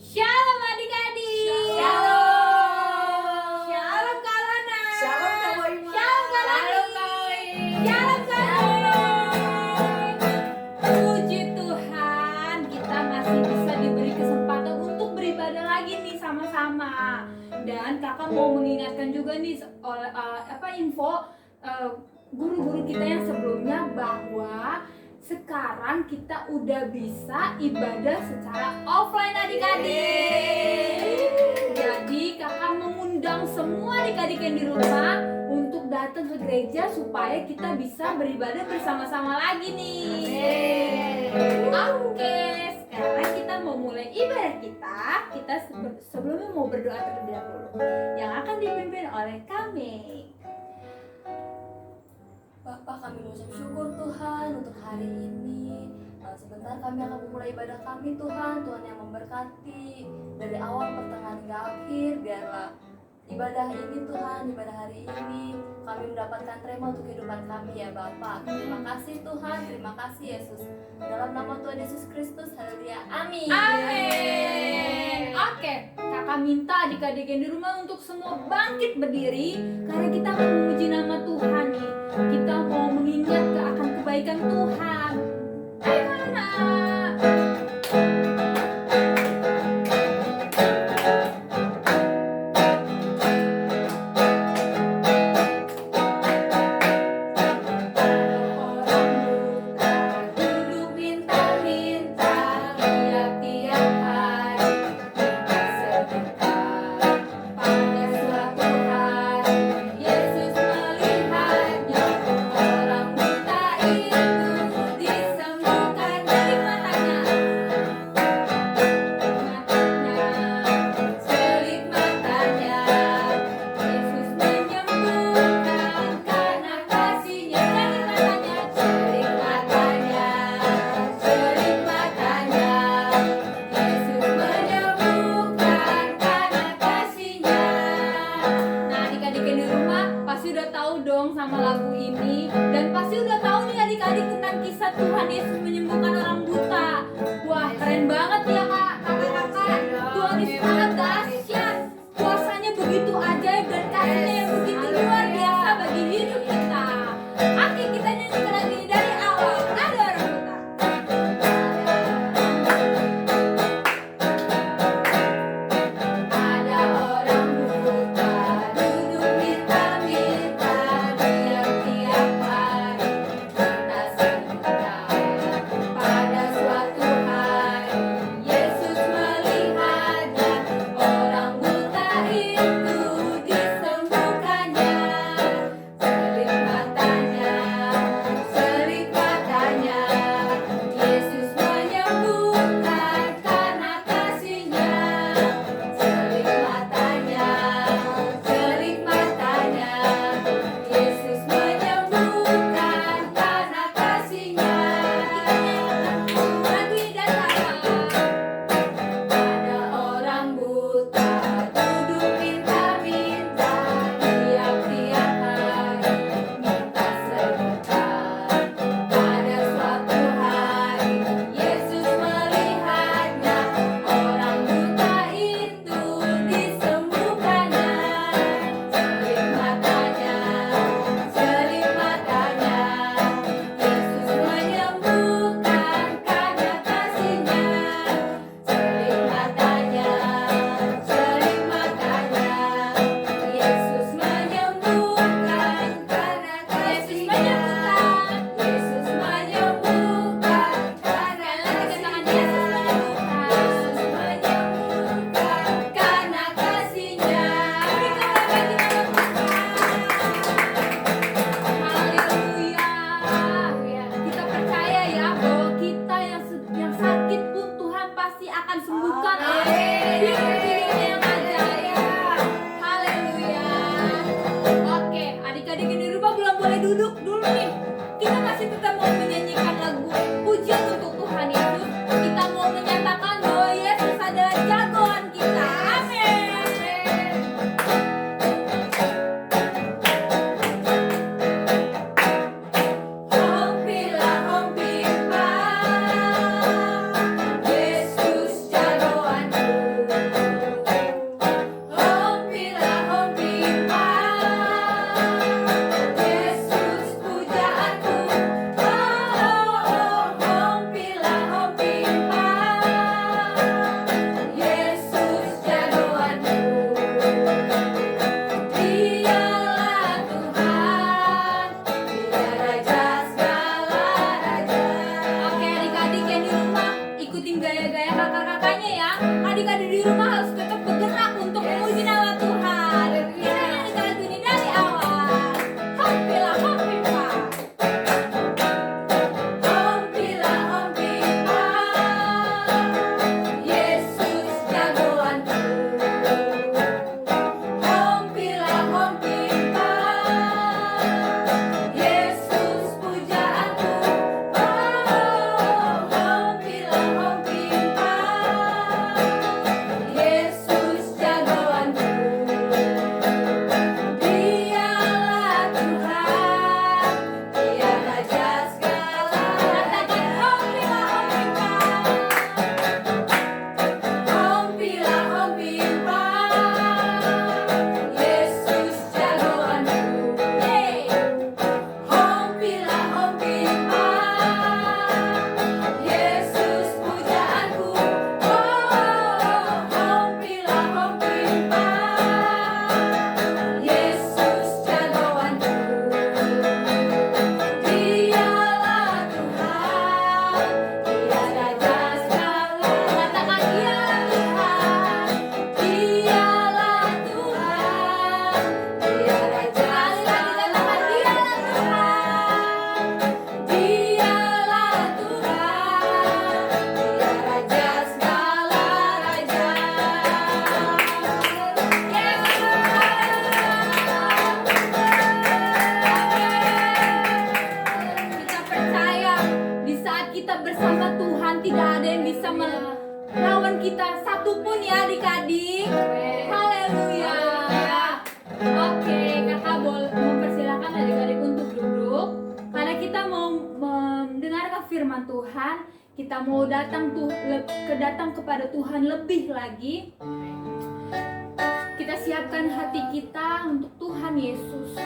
Shalom adik-adik. Shalom. Shalom Kak Lana. Shalom Kak Boima. Shalom Kak Lani. Shalom Kak Oi. Shalom Kak Boy. Puji Tuhan, kita masih bisa diberi kesempatan untuk beribadah lagi nih sama-sama. Dan kakak mau mengingatkan juga nih oleh info guru-guru kita yang sebelumnya bahwa sekarang kita udah bisa ibadah secara offline adik-adik. Jadi kakak mengundang semua adik-adik yang di rumah untuk datang ke gereja supaya kita bisa beribadah bersama-sama lagi nih. Oke, sekarang kita mau mulai ibadah kita. Kita sebelumnya mau berdoa terlebih dahulu yang akan dipimpin oleh kami. Bapak, kami mengucap syukur Tuhan untuk hari ini. Sebentar kami akan memulai ibadah kami Tuhan. Tuhan yang memberkati dari awal, pertengahan hingga akhir. Biarlah ibadah ini Tuhan, ibadah hari ini kami mendapatkan terima untuk kehidupan kami ya Bapak. Terima kasih Tuhan, terima kasih Yesus. Dalam nama Tuhan Yesus Kristus, haleluya, amin. Amin. Oke, kakak minta adik-adik yang di rumah untuk semua bangkit berdiri karena kita akan memuji nama Tuhan nih. Kita mau mengingat akan kebaikan Tuhan. Ayo anak. Sama lagu ini dan pasti udah tahu nih adik-adik tentang kisah Tuhan Yesus menyembuhkan orang buta. Wah, keren banget ya kakak-kakak. Tuhan Yesus sangat dahsyat, kuasanya begitu ajaib dan kasihnya yang begitu luar biasa bagi hidup kita. Oke, kita nyanyikan lagi dari awal. Ada orang buta. Ada orang buta duduk minta-minta. Tiap hari kita sembuhkan. Pada suatu hari Yesus melihatnya, orang buta itu disembuhkannya. Selik matanya, Yesus menyembuhkan karena kasih-Nya. Selik matanya, Yesus menyembuhkan karena kasih-Nya. Lagi dan ada orang buta duduk minta-minta. Tiap-tiap hari minta sembuhkan. Pada suatu hari Yesus melihatnya, orang buta itu disembuhkannya. Selik matanya, Yesus menyembuhkan karena kasih-Nya. Selik matanya, Yesus menyembuhkan karena kasih-Nya. Yesus menyembuhkan karena kasih-Nya. Yesus menyembuhkan karena kasih-Nya. Haleluya. Kita percaya ya bahwa kita yang sakit pun Tuhan pasti akan sembuhkan. Firman-Nya yang ajaib. Haleluya. Oke, adik-adik yang di rumah belum boleh duduk dulu nih. Kita masih tetap mau menyanyikan lagu pujian untuk Tuhan Yesus. Kita mau menyatakan bahwa Yesus adalah jagoan kita. Amin. Hompilah hompimpa, Yesus jagoanku. gaya-gaya kakak-kakaknya ya. Adik-adik di rumah harus tetap bergerak untuk memuji nama Tuhan. Kita nyanyi lagu ini dari awal. Hompilah hompipa. Hompilah hompipa. Yesus jagoanku. Hompilah hompipa. Yesus pujaanku. Hompilah hompipa. Yesus jagoanku. Dialah Tuhan, Dia Raja segala. Katakan hompilah hompipa. Hompilah hompipa. Yesus jagoanku. Hompilah hompipa. Yesus pujaanku. Hompilah hompipa. Yesus jagoanku. Dialah Tuhan, Dia Raja segala. Katakan dialah Tuhan, dialah Tuhan, Dia Raja. Sekali lagi katakan dialah Tuhan, dialah Tuhan, Dia Raja segala raja. Kita percaya di saat kita bersama Tuhan tidak ada yang bisa melawan kita satupun ya adik-adik. Haleluya. Oke, kakak boleh mempersilahkan adik-adik untuk duduk karena kita mau mendengarkan firman Tuhan. Kita mau datang kepada Tuhan lebih lagi. Kita siapkan hati kita untuk Tuhan Yesus.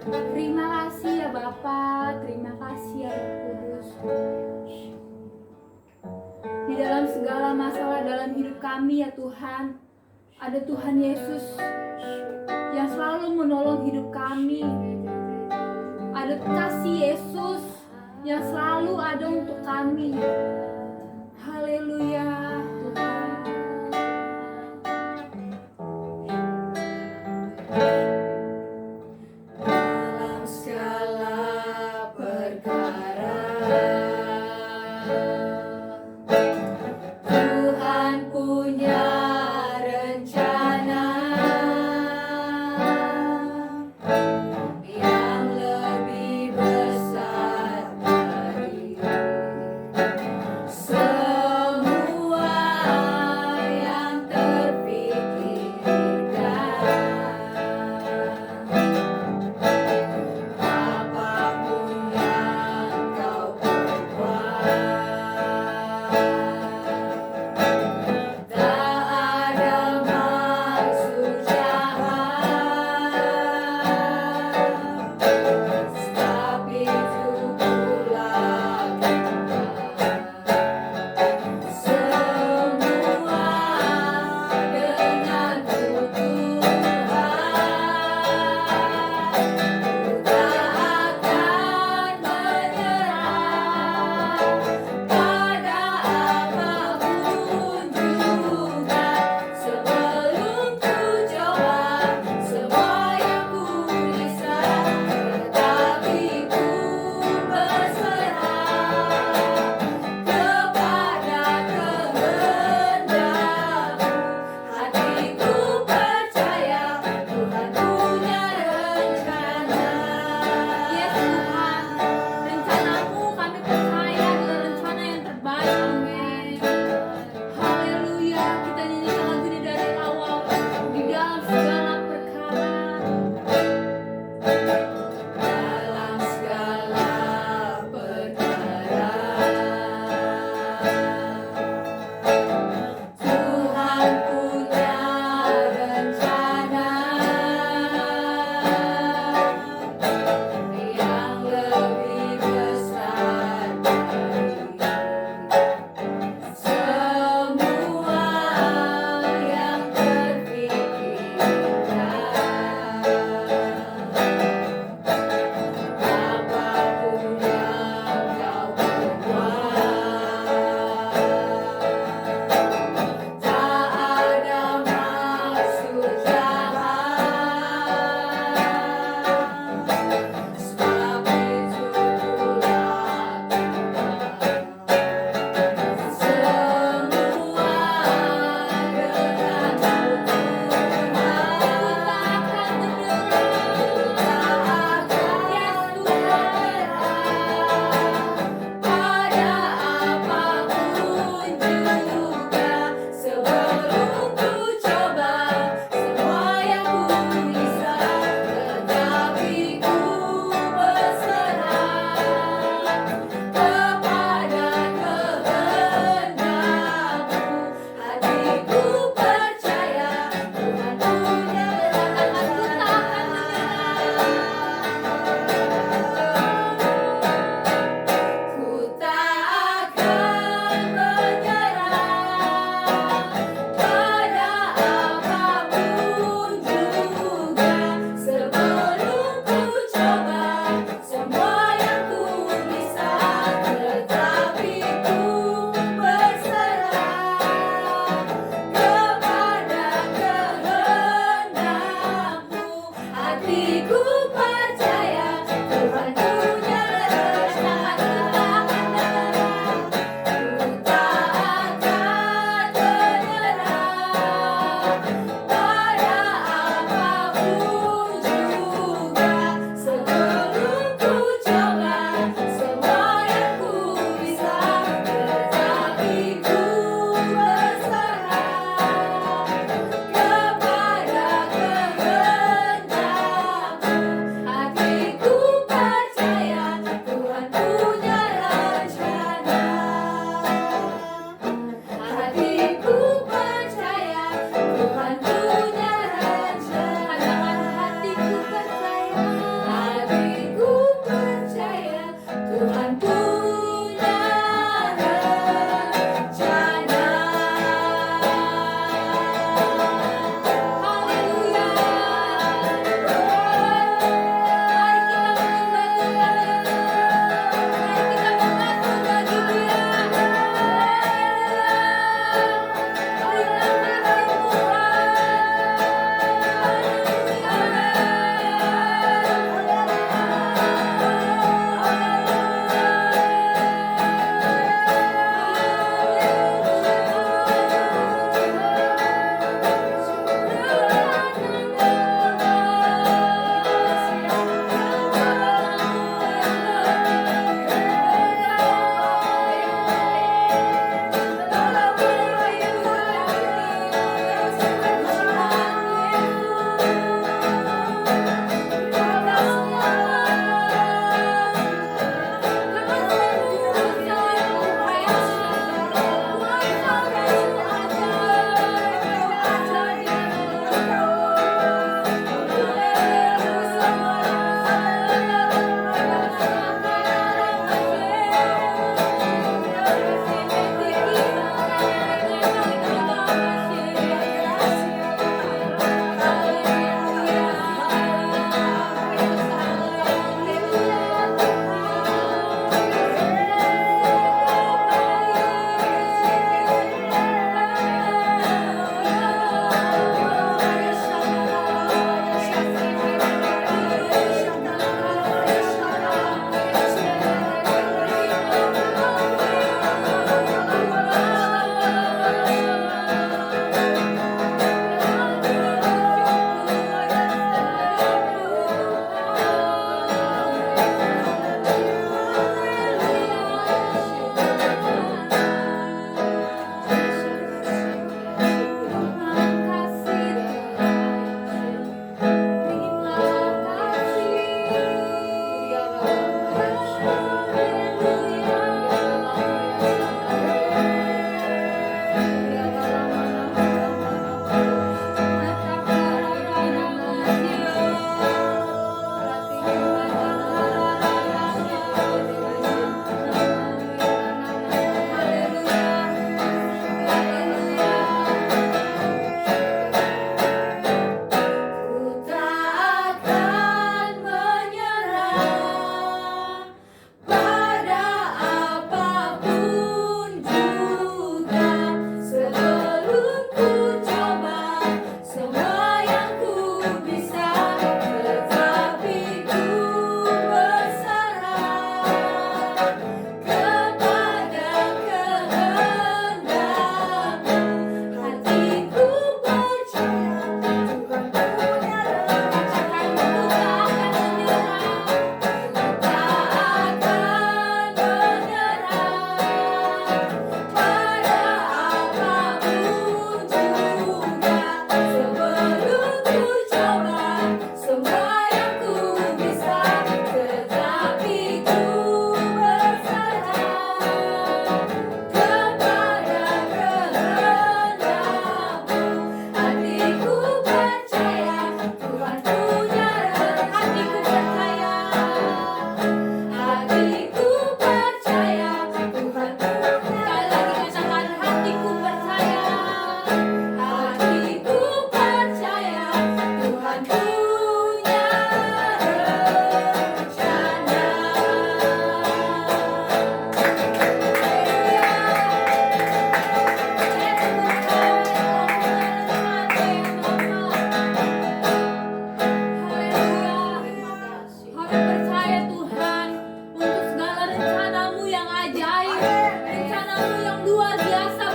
Terima kasih ya Bapa, terima kasih ya Roh Kudus. Di dalam segala masalah dalam hidup kami ya Tuhan, ada Tuhan Yesus yang selalu menolong hidup kami. Ada kasih Yesus yang selalu ada untuk kami. Haleluya Tuhan. Dalam segala perkara Tuhan punya rencana yang lebih besar dari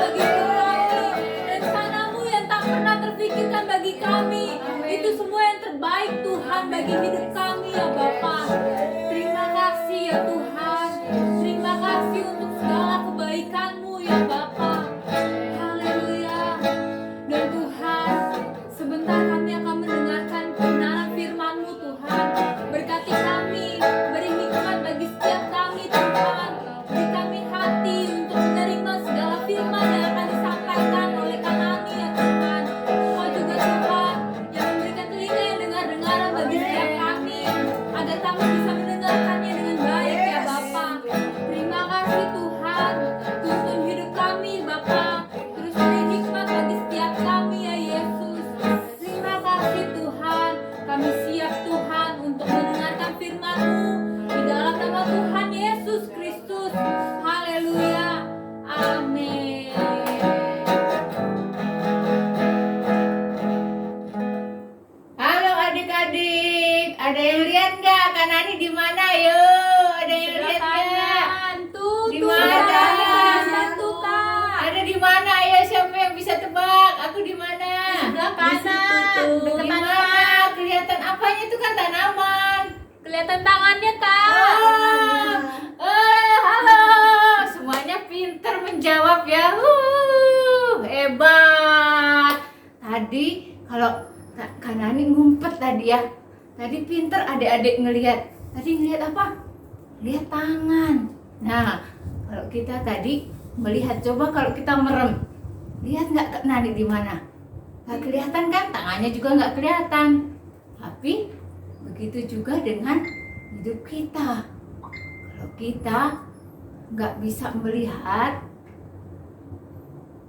bagi kami, rencanamu yang tak pernah terfikirkan bagi kami. Itu semua yang terbaik Tuhan bagi hidup kami ya Bapa. Terima kasih ya Tuhan. Terima kasih untuk segala kebaikan-Mu ya Bapa. Haleluya. Dan Tuhan, sebentar kami akan mendengarkan kebenaran firman-Mu Tuhan. Berkati kami, beri hikmat bagi setiap kami Tuhan. Beri kami hati untuk menerima segala firman yang akan disampaikan oleh kami ya Tuhan. Kau juga Tuhan yang memberikan telinga yang dengar-dengaran bagi setiap kami, agar kami bisa mendengarkannya dengan baik ya Bapa. Terima kasih Tuhan. Tuntun hidup kami Bapa. Terus beri hikmat bagi setiap kami ya Yesus. Terima kasih Tuhan. Kami siap Tuhan untuk mendengarkan firman-Mu di dalam nama Tuhan Yesus Kristus. Haleluya. Amin. Halo adik-adik, ada yang lihat nggak Kanani di mana? Yo, ada yang lihat nggak? Tuh, Di tuh, mana? Kak. Tuh, Kak. Ada di mana? Ayo siapa yang bisa tebak? Aku di mana? Sebelah Di kanan, situ. dekat Di mana? tanaman. Kelihatan apanya itu kan tanaman? Kelihatan tangannya Kak. Halo. Semuanya pintar menjawab ya. Hebat. Tadi kalau Kanani ngumpet tadi ya. Tadi pintar adik-adik ngelihat. Tadi ngelihat apa? Lihat tangan. Nah, kalau kita tadi melihat, coba kalau kita merem, lihat nggak Kanani di mana? Nggak kelihatan kan? Tangannya juga nggak kelihatan. Tapi begitu juga dengan hidup kita. Kalau kita nggak bisa melihat,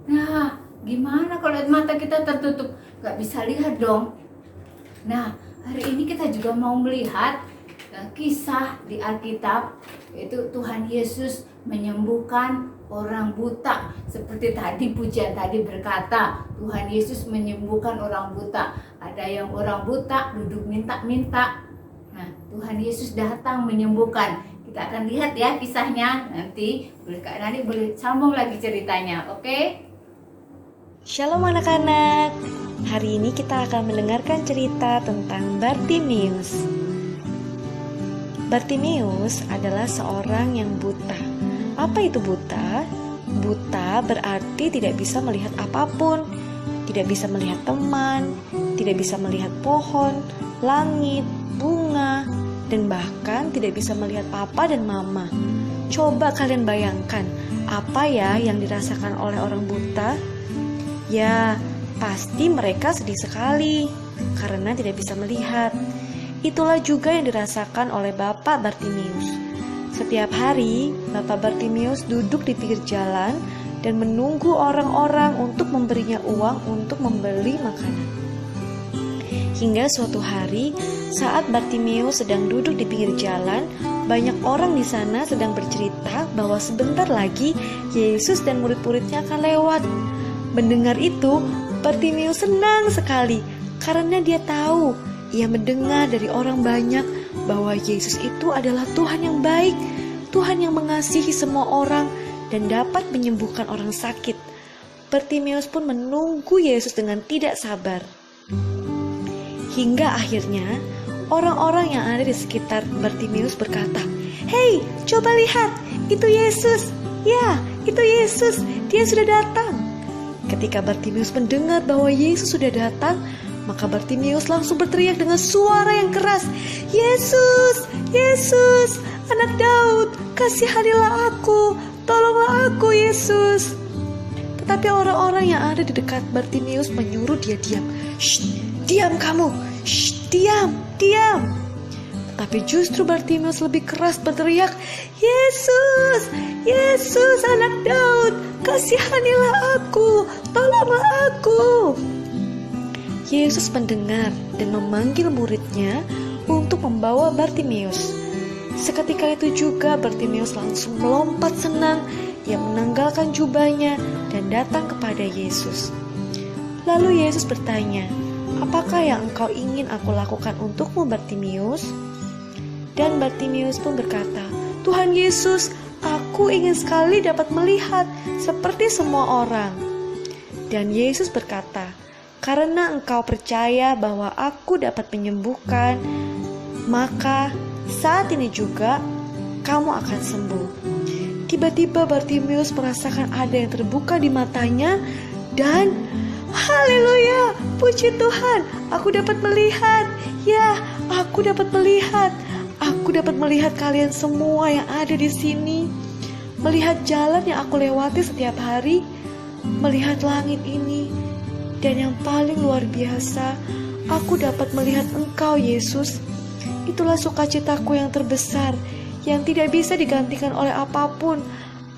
nah gimana kalau mata kita tertutup? Nggak bisa lihat dong. Nah, hari ini kita juga mau melihat kisah di Alkitab, yaitu Tuhan Yesus menyembuhkan orang buta. Seperti tadi pujian tadi berkata, Tuhan Yesus menyembuhkan orang buta. Ada yang orang buta duduk minta-minta. Nah, Tuhan Yesus datang menyembuhkan. Kita akan lihat ya kisahnya. Nanti Kak Nani boleh sambung lagi ceritanya, oke? Shalom anak-anak. Hari ini kita akan mendengarkan cerita tentang Bartimeus. Bartimeus adalah seorang yang buta. Apa itu buta? Buta berarti tidak bisa melihat apapun, tidak bisa melihat teman, tidak bisa melihat pohon, langit, bunga, dan bahkan tidak bisa melihat papa dan mama. Coba kalian bayangkan, apa ya yang dirasakan oleh orang buta? Ya, pasti mereka sedih sekali karena tidak bisa melihat. Itulah juga yang dirasakan oleh Bapak Bartimeus. Setiap hari, Bapak Bartimeus duduk di pinggir jalan dan menunggu orang-orang untuk memberinya uang untuk membeli makanan. Hingga suatu hari, saat Bartimeus sedang duduk di pinggir jalan, banyak orang di sana sedang bercerita bahwa sebentar lagi Yesus dan murid-muridnya akan lewat. Mendengar itu, Bartimeus senang sekali karena dia tahu, ia mendengar dari orang banyak bahwa Yesus itu adalah Tuhan yang baik, Tuhan yang mengasihi semua orang dan dapat menyembuhkan orang sakit. Bartimeus pun menunggu Yesus dengan tidak sabar. Hingga akhirnya, orang-orang yang ada di sekitar Bartimeus berkata, "Hei, coba lihat, itu Yesus. Ya, itu Yesus, dia sudah datang." Ketika Bartimeus mendengar bahwa Yesus sudah datang, maka Bartimeus langsung berteriak dengan suara yang keras, "Yesus, Yesus, anak Daud, kasihanilah aku, tolonglah aku Yesus." Tetapi orang-orang yang ada di dekat Bartimeus menyuruh dia diam. "Shh, diam kamu, shh, diam, diam." Tapi justru Bartimeus lebih keras berteriak, "Yesus, Yesus anak Daud, kasihanilah aku, tolonglah aku." Yesus mendengar dan memanggil muridnya untuk membawa Bartimeus. Seketika itu juga Bartimeus langsung melompat senang. Ia menanggalkan jubahnya dan datang kepada Yesus. Lalu Yesus bertanya, "Apakah yang engkau ingin aku lakukan untukmu, Bartimeus?" Dan Bartimeus pun berkata, "Tuhan Yesus, aku Aku ingin sekali dapat melihat seperti semua orang." Dan Yesus berkata, "Karena engkau percaya bahwa aku dapat menyembuhkan, maka saat ini juga kamu akan sembuh." Tiba-tiba Bartimeus merasakan ada yang terbuka di matanya dan haleluya, puji Tuhan, aku dapat melihat. Ya, aku dapat melihat. Aku dapat melihat kalian semua yang ada di sini. Melihat jalan yang aku lewati setiap hari, melihat langit ini. Dan yang paling luar biasa, aku dapat melihat Engkau, Yesus. Itulah sukacitaku yang terbesar, yang tidak bisa digantikan oleh apapun.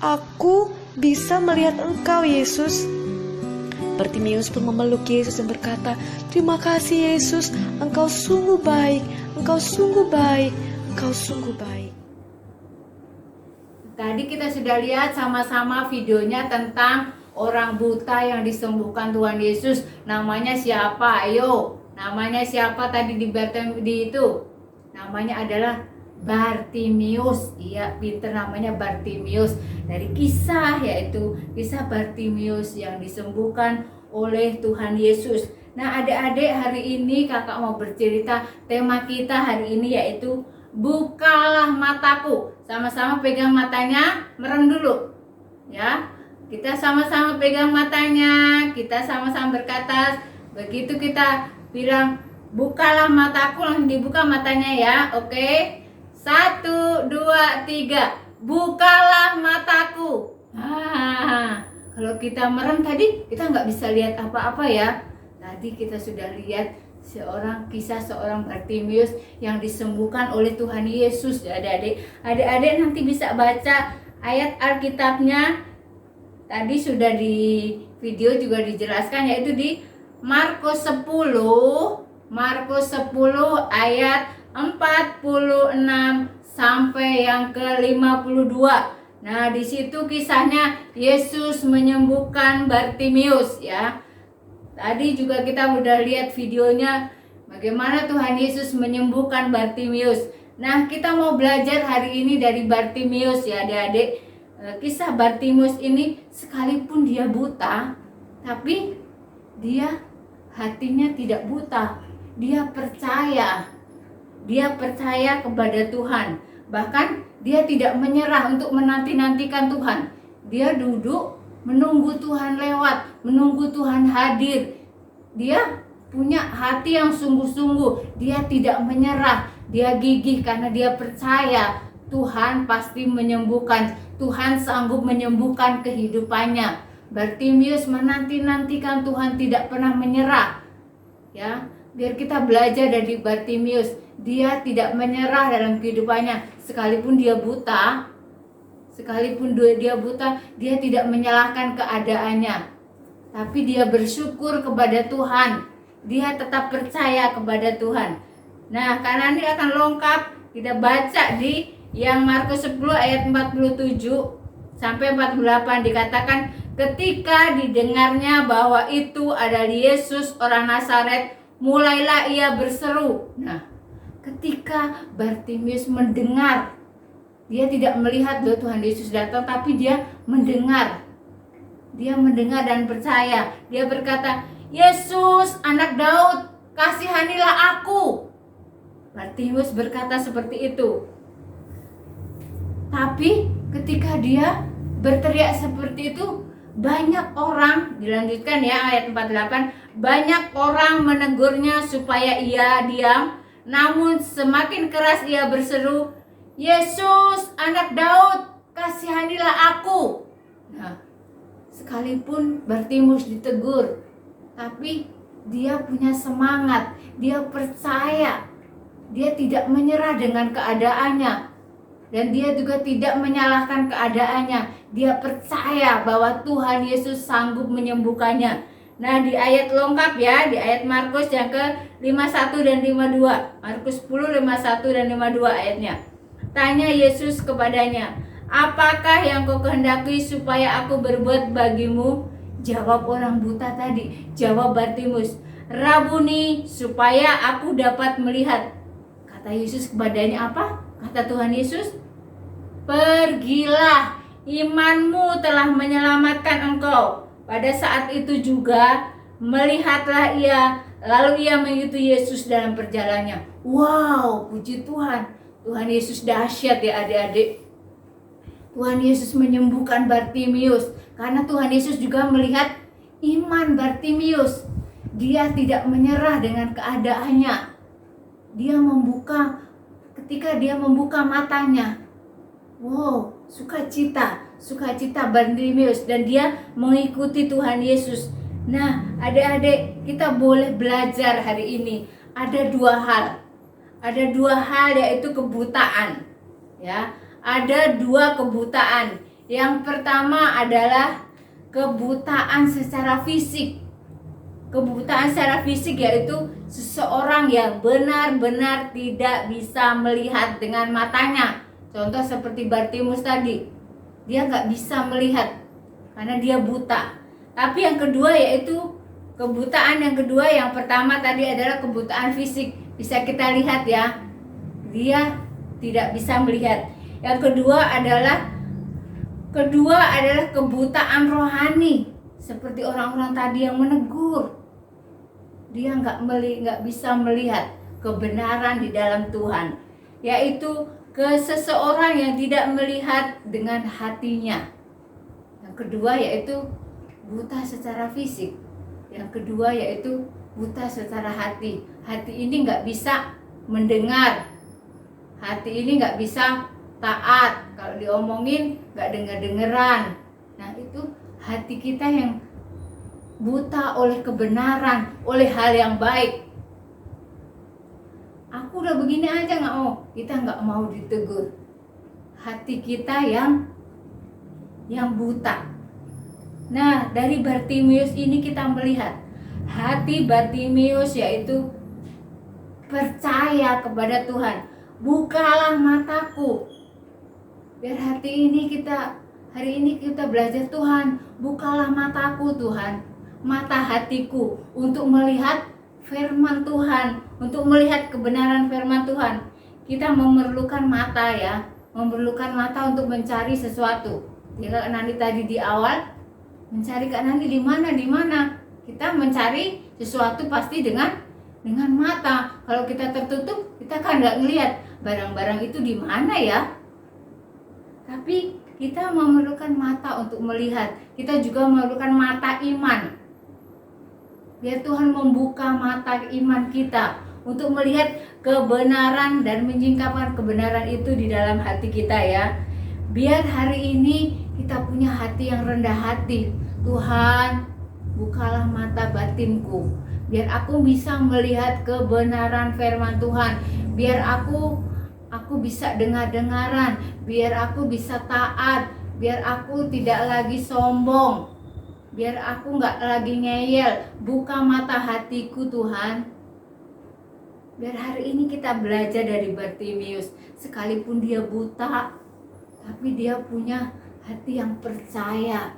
Aku bisa melihat Engkau, Yesus. Bartimeus pun memeluk Yesus dan berkata, "Terima kasih Yesus, Engkau sungguh baik, Engkau sungguh baik, Engkau sungguh baik." Tadi kita sudah lihat sama-sama videonya tentang orang buta yang disembuhkan Tuhan Yesus. Namanya siapa? Ayo, namanya siapa tadi di itu? Namanya adalah Bartimeus. Iya, pinter, namanya Bartimeus. Dari kisah, yaitu kisah Bartimeus yang disembuhkan oleh Tuhan Yesus. Nah, adik-adik, hari ini kakak mau bercerita. Tema kita hari ini yaitu bukalah mataku. Sama-sama pegang matanya, merem dulu ya. Kita sama-sama pegang matanya, kita sama-sama berkata, begitu kita bilang bukalah mataku, langsung dibuka matanya ya. Oke, 1, 2, 3, bukalah mataku. Kalau kita merem tadi kita nggak bisa lihat apa-apa ya. Tadi kita sudah lihat kisah seorang Bartimeus yang disembuhkan oleh Tuhan Yesus. Adik-adik nanti bisa baca ayat Alkitabnya. Tadi sudah di video juga dijelaskan, yaitu di Markus 10 ayat 46 sampai yang ke-52. Nah, di situ kisahnya Yesus menyembuhkan Bartimeus ya. Tadi juga kita udah lihat videonya bagaimana Tuhan Yesus menyembuhkan Bartimeus. Nah, kita mau belajar hari ini dari Bartimeus ya adik-adik. Kisah Bartimeus ini sekalipun dia buta, tapi dia hatinya tidak buta. Dia percaya. Dia percaya kepada Tuhan. Bahkan dia tidak menyerah untuk menanti-nantikan Tuhan. Dia duduk menunggu Tuhan lewat, menunggu Tuhan hadir. Dia punya hati yang sungguh-sungguh. Dia tidak menyerah. Dia gigih karena dia percaya Tuhan pasti menyembuhkan. Tuhan sanggup menyembuhkan kehidupannya. Bartimeus menanti-nantikan Tuhan, tidak pernah menyerah. Ya, biar kita belajar dari Bartimeus. Dia tidak menyerah dalam kehidupannya. Sekalipun dia buta, dia tidak menyalahkan keadaannya. Tapi dia bersyukur kepada Tuhan. Dia tetap percaya kepada Tuhan. Nah, karena ini akan lengkap, kita baca di yang Markus 10 ayat 47 sampai 48 dikatakan, ketika didengarnya bahwa itu adalah Yesus orang Nazaret, mulailah ia berseru. Nah, ketika Bartimeus mendengar, dia tidak melihat loh Tuhan Yesus datang, tapi dia mendengar. Dia mendengar dan percaya. Dia berkata, "Yesus, anak Daud, kasihanilah aku." Bartimeus berkata seperti itu. Tapi ketika dia berteriak seperti itu, banyak orang, dilanjutkan ya ayat 48, banyak orang menegurnya supaya ia diam. Namun semakin keras ia berseru, "Yesus, anak Daud, kasihanilah aku." Nah, sekalipun Bartimeus ditegur, tapi dia punya semangat, dia percaya, dia tidak menyerah dengan keadaannya, dan dia juga tidak menyalahkan keadaannya. Dia percaya bahwa Tuhan Yesus sanggup menyembuhkannya. Nah, di ayat lengkap ya, di ayat Markus yang ke-51 dan 52. Markus 10, 51 dan 52 ayatnya. Tanya Yesus kepadanya, "Apakah yang kau kehendaki supaya aku berbuat bagimu?" Jawab orang buta tadi, jawab Bartimeus, "Rabuni, supaya aku dapat melihat." Kata Yesus kepadanya apa? Kata Tuhan Yesus, "Pergilah, imanmu telah menyelamatkan engkau. Pada saat itu juga melihatlah ia, lalu ia mengikuti Yesus dalam perjalanannya. Wow, puji Tuhan. Tuhan Yesus dahsyat ya adik-adik. Tuhan Yesus menyembuhkan Bartimius karena Tuhan Yesus juga melihat iman Bartimius. Dia tidak menyerah dengan keadaannya. Ketika dia membuka matanya. Wow, sukacita Bartimius, dan dia mengikuti Tuhan Yesus. Nah, adik-adik, kita boleh belajar hari ini. Ada dua hal yaitu kebutaan. Ya, ada dua kebutaan. Yang pertama adalah kebutaan secara fisik. Kebutaan secara fisik yaitu seseorang yang benar-benar tidak bisa melihat dengan matanya. Contoh seperti Bartimius tadi, dia nggak bisa melihat karena dia buta. Tapi yang kedua yaitu kebutaan yang kedua. Yang pertama tadi adalah kebutaan fisik, bisa kita lihat ya, dia tidak bisa melihat. Yang kedua adalah kebutaan rohani, seperti orang-orang tadi yang menegur. Dia nggak bisa melihat kebenaran di dalam Tuhan, yaitu seseorang yang tidak melihat dengan hatinya. Yang kedua yaitu buta secara fisik. Yang kedua yaitu buta secara hati. Hati ini nggak bisa mendengar. Hati ini nggak bisa taat. Kalau diomongin nggak dengar-dengeran. Nah, itu hati kita yang buta oleh kebenaran, oleh hal yang baik. Aku udah begini aja nggak mau. Kita nggak mau ditegur. Hati kita yang buta. Nah, dari Bartimius ini kita melihat hati Bartimius yaitu percaya kepada Tuhan. Bukalah mataku. Biar hari ini kita belajar, Tuhan, bukalah mataku Tuhan, mata hatiku untuk melihat firman Tuhan, untuk melihat kebenaran firman Tuhan. Kita memerlukan mata ya, memerlukan mata untuk mencari sesuatu. Jika Nani tadi di awal mencari Kak Nani di mana? Kita mencari sesuatu pasti dengan mata. Kalau kita tertutup, kita kan nggak ngelihat barang-barang itu di mana ya. Tapi kita memerlukan mata untuk melihat. Kita juga memerlukan mata iman. Biar Tuhan membuka mata iman kita untuk melihat kebenaran dan menyingkapkan kebenaran itu di dalam hati kita ya. Biar hari ini kita punya hati yang rendah hati. Tuhan, bukalah mata batinku. Biar aku bisa melihat kebenaran firman Tuhan. Biar aku bisa dengar-dengaran. Biar aku bisa taat. Biar aku tidak lagi sombong. Biar aku nggak lagi ngeyel. Buka mata hatiku Tuhan. Biar hari ini kita belajar dari Bartimius. Sekalipun dia buta, tapi dia punya hati yang percaya.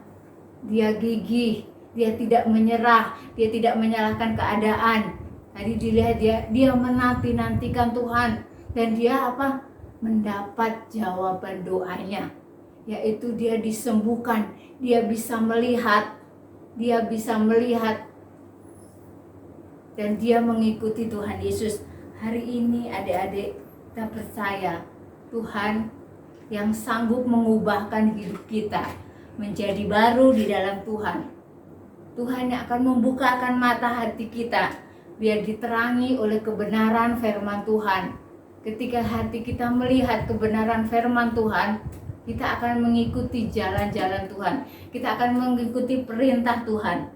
Dia gigih, dia tidak menyerah, dia tidak menyalahkan keadaan. Tadi dilihat dia menanti-nantikan Tuhan, dan dia mendapat jawaban doanya, yaitu dia disembuhkan, dia bisa melihat, dan dia mengikuti Tuhan Yesus. Hari ini adik-adik, kita percaya Tuhan yang sanggup mengubahkan hidup kita menjadi baru di dalam Tuhan. Tuhan yang akan membukakan mata hati kita biar diterangi oleh kebenaran firman Tuhan. Ketika hati kita melihat kebenaran firman Tuhan, kita akan mengikuti jalan-jalan Tuhan. Kita akan mengikuti perintah Tuhan.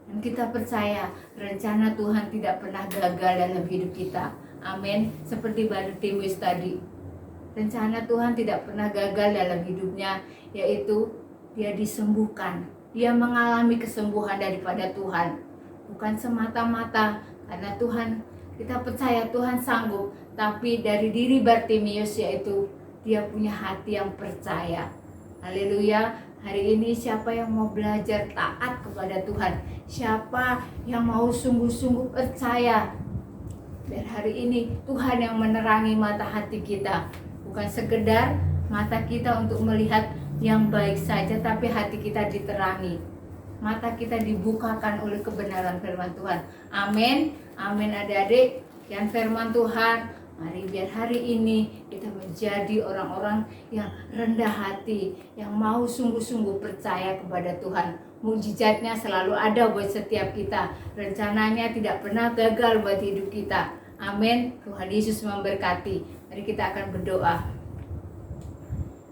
Dan kita percaya rencana Tuhan tidak pernah gagal dalam hidup kita. Amin. Seperti Bartimius tadi. Rencana Tuhan tidak pernah gagal dalam hidupnya, yaitu dia disembuhkan. Dia mengalami kesembuhan daripada Tuhan. Bukan semata-mata karena Tuhan, kita percaya Tuhan sanggup, tapi dari diri Bartimius, yaitu dia punya hati yang percaya. Haleluya. Hari ini siapa yang mau belajar taat kepada Tuhan? Siapa yang mau sungguh-sungguh percaya? Dan hari ini Tuhan yang menerangi mata hati kita. Bukan sekedar mata kita untuk melihat yang baik saja, tapi hati kita diterangi, mata kita dibukakan oleh kebenaran firman Tuhan. Amin, amin adik-adik. Yang firman Tuhan, mari biar hari ini kita menjadi orang-orang yang rendah hati, yang mau sungguh-sungguh percaya kepada Tuhan. Mukjizatnya selalu ada buat setiap kita. Rencananya tidak pernah gagal buat hidup kita. Amin. Tuhan Yesus memberkati. Mari kita akan berdoa.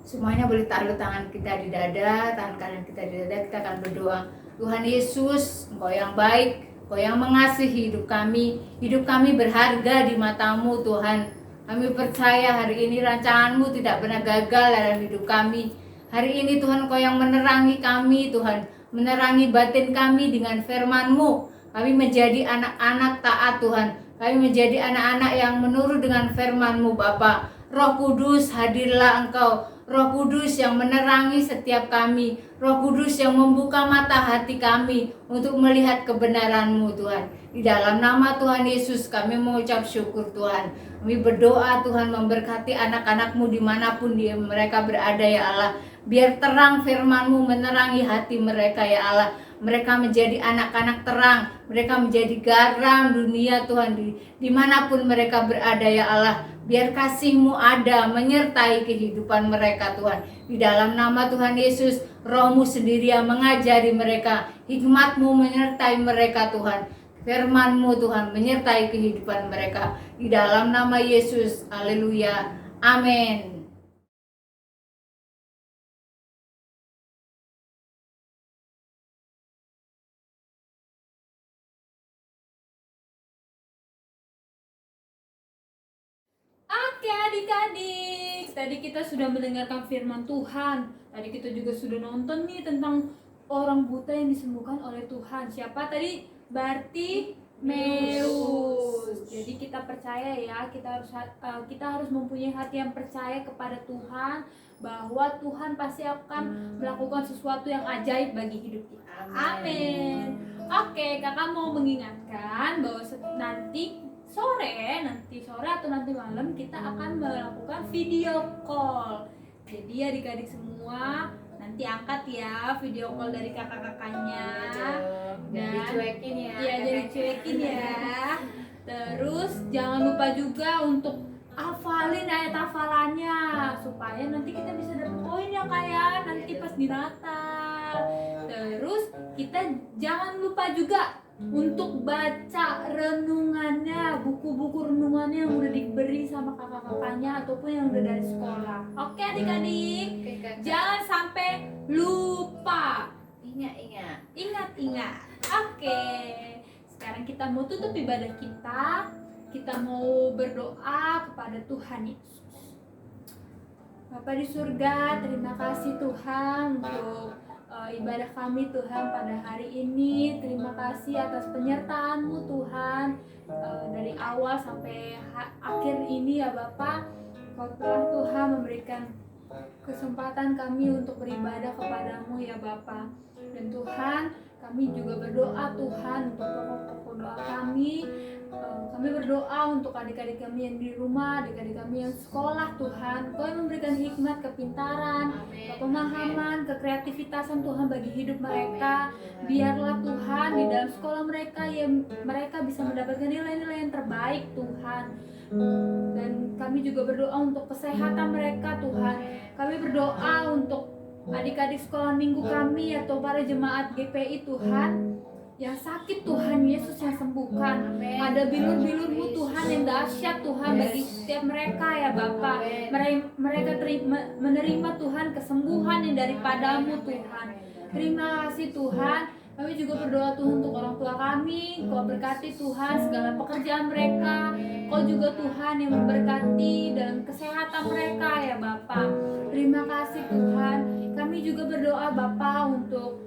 Semuanya boleh taruh tangan kita di dada, tangan kanan kita di dada. Kita akan berdoa. Tuhan Yesus, Engkau yang baik, Engkau yang mengasihi hidup kami. Hidup kami berharga di mata-Mu, Tuhan. Kami percaya hari ini rancangan-Mu tidak pernah gagal dalam hidup kami. Hari ini Tuhan, Engkau yang menerangi kami, Tuhan. Menerangi batin kami dengan firman-Mu. Kami menjadi anak-anak taat, Tuhan. Kami menjadi anak-anak yang menurut dengan firman-Mu, Bapa. Roh Kudus, hadirlah Engkau. Roh Kudus yang menerangi setiap kami. Roh Kudus yang membuka mata hati kami untuk melihat kebenaran-Mu, Tuhan. Di dalam nama Tuhan Yesus kami mengucap syukur, Tuhan. Kami berdoa, Tuhan, memberkati anak-anak-Mu dimanapun mereka berada, ya Allah. Biar terang firman-Mu menerangi hati mereka, ya Allah. Mereka menjadi anak-anak terang. Mereka menjadi garam dunia, Tuhan. Dimanapun mereka berada, ya Allah. Biar kasih-Mu ada menyertai kehidupan mereka, Tuhan. Di dalam nama Tuhan Yesus, Roh-Mu sendiri yang mengajari mereka. Hikmat-Mu menyertai mereka, Tuhan. Firman-Mu, Tuhan, menyertai kehidupan mereka. Di dalam nama Yesus, haleluya, amin. Oke adik-adik, tadi kita sudah mendengarkan firman Tuhan. Tadi kita juga sudah nonton nih tentang orang buta yang disembuhkan oleh Tuhan. Siapa tadi? Bartimeus. Jadi kita percaya ya, kita harus mempunyai hati yang percaya kepada Tuhan, bahwa Tuhan pasti akan melakukan sesuatu yang ajaib bagi hidup kita. Amin. Oke, kakak mau mengingatkan bahwa nanti sore atau nanti malam kita akan melakukan video call. Jadi adik-adik semua nanti angkat ya video call dari kakak-kakaknya. Dan dicuekin ya. Iya, jadi cuekin ya. Terus jangan lupa juga untuk hafalin ayat hafalannya supaya nanti kita bisa dapat poin ya kayak nanti pas di Natal. Terus kita jangan lupa juga untuk baca renungannya, buku-buku renungannya yang udah diberi sama kakak-kakaknya ataupun yang udah dari sekolah. Oke adik-adik, jangan sampai lupa. Ingat. Oke, sekarang kita mau tutup ibadah kita. Kita mau berdoa kepada Tuhan Yesus. Bapa di surga, terima kasih Tuhan untuk ibadah kami Tuhan pada hari ini. Terima kasih atas penyertaan-Mu Tuhan, dari awal sampai akhir ini ya Bapa. Kau telah Tuhan memberikan kesempatan kami untuk beribadah kepadamu ya Bapa. Dan Tuhan, kami juga berdoa Tuhan untuk pokok-pokok doa kami. Kami berdoa untuk adik-adik kami yang di rumah, adik-adik kami yang sekolah Tuhan. Kau yang memberikan hikmat, kepintaran, pemahaman, kekreativitasan Tuhan bagi hidup mereka. Biarlah Tuhan di dalam sekolah mereka yang mereka bisa mendapatkan nilai-nilai yang terbaik Tuhan. Dan kami juga berdoa untuk kesehatan mereka Tuhan. Kami berdoa untuk adik-adik sekolah minggu kami atau para jemaat GPI Tuhan yang sakit Tuhan Yesus yang sembuhkan. Ada bilur-bilur-Mu Tuhan yang dahsyat Tuhan bagi setiap mereka ya Bapa. Mereka menerima Tuhan kesembuhan yang daripada-Mu Tuhan. Terima kasih Tuhan. Kami juga berdoa Tuhan untuk orang tua kami. Kau berkati Tuhan segala pekerjaan mereka. Kau juga Tuhan yang memberkati dalam kesehatan mereka ya Bapa. Terima kasih Tuhan. Kami juga berdoa Bapa untuk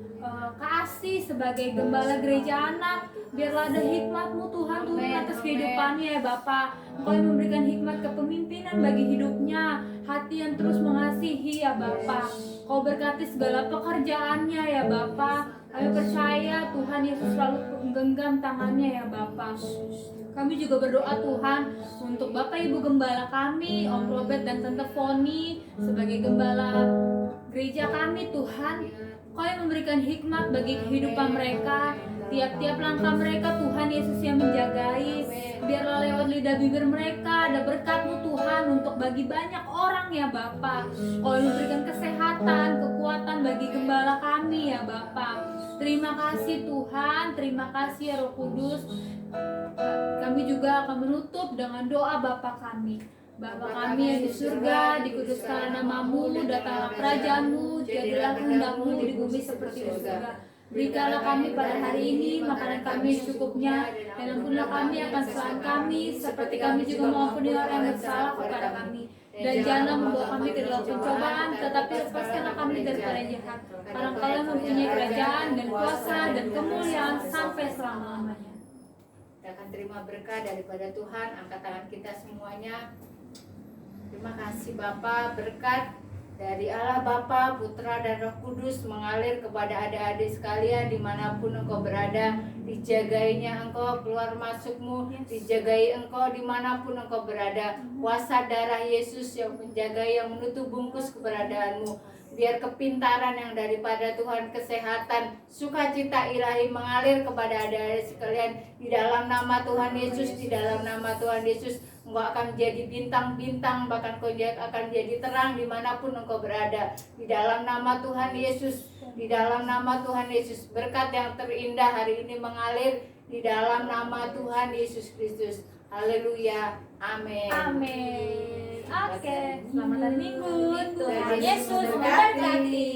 kasih sebagai gembala gereja anak. Biarlah ada hikmat-Mu Tuhan turun atas kehidupannya ya Bapa. Engkau yang memberikan hikmat kepemimpinan bagi hidupnya, hati yang terus mengasihi ya Bapa. Kau berkati segala pekerjaannya ya Bapa. Kami percaya Tuhan Yesus selalu menggenggam tangannya ya Bapa. Kami juga berdoa Tuhan untuk Bapak Ibu Gembala kami, Om Robert dan Tante Foni sebagai gembala gereja kami Tuhan. Kau yang memberikan hikmat bagi kehidupan mereka. Tiap-tiap langkah mereka Tuhan Yesus yang menjagai. Biarlah lewat lidah bibir mereka ada berkat-Mu Tuhan untuk bagi banyak orang ya Bapa. Kau yang memberikan kesehatan, kekuatan bagi gembala kami ya Bapa. Terima kasih Tuhan, terima kasih ya Roh Kudus. Kami juga akan menutup dengan doa Bapa kami. Bapa kami yang di surga, dikuduskanlah nama-Mu, datanglah kerajaan-Mu, jadilah kehendak-Mu di bumi seperti di surga. Berikanlah kami pada hari ini makanan kami secukupnya, dan ampunilah kami akan kesalahan kami, seperti kami juga mengampuni orang yang bersalah kepada kami. Dan janganlah membawa kami ke dalam pencobaan, tetapi lepaskanlah kami daripada yang jahat. Karena Kau mempunyai kerajaan dan kuasa dan kemuliaan sampai selama-lamanya. Kita akan terima berkah daripada Tuhan. Angkat tangan kita semuanya. Terima kasih Bapa, berkat dari Allah Bapa, Putra dan Roh Kudus mengalir kepada adik-adik sekalian dimanapun engkau berada. Dijagainya engkau keluar masukmu, dijagai engkau dimanapun engkau berada. Kuasa darah Yesus yang menjagai, yang menutup bungkus keberadaanmu. Biar kepintaran yang daripada Tuhan, kesehatan, sukacita ilahi mengalir kepada adik-adik sekalian. Di dalam nama Tuhan Yesus, di dalam nama Tuhan Yesus, engkau akan menjadi bintang-bintang, bahkan engkau akan jadi terang dimanapun engkau berada. Di dalam nama Tuhan Yesus, di dalam nama Tuhan Yesus, berkat yang terindah hari ini mengalir di dalam nama Tuhan Yesus Kristus. Haleluya, amin. Amin. Oke, selamat hari Minggu. Tuhan Yesus memberkati.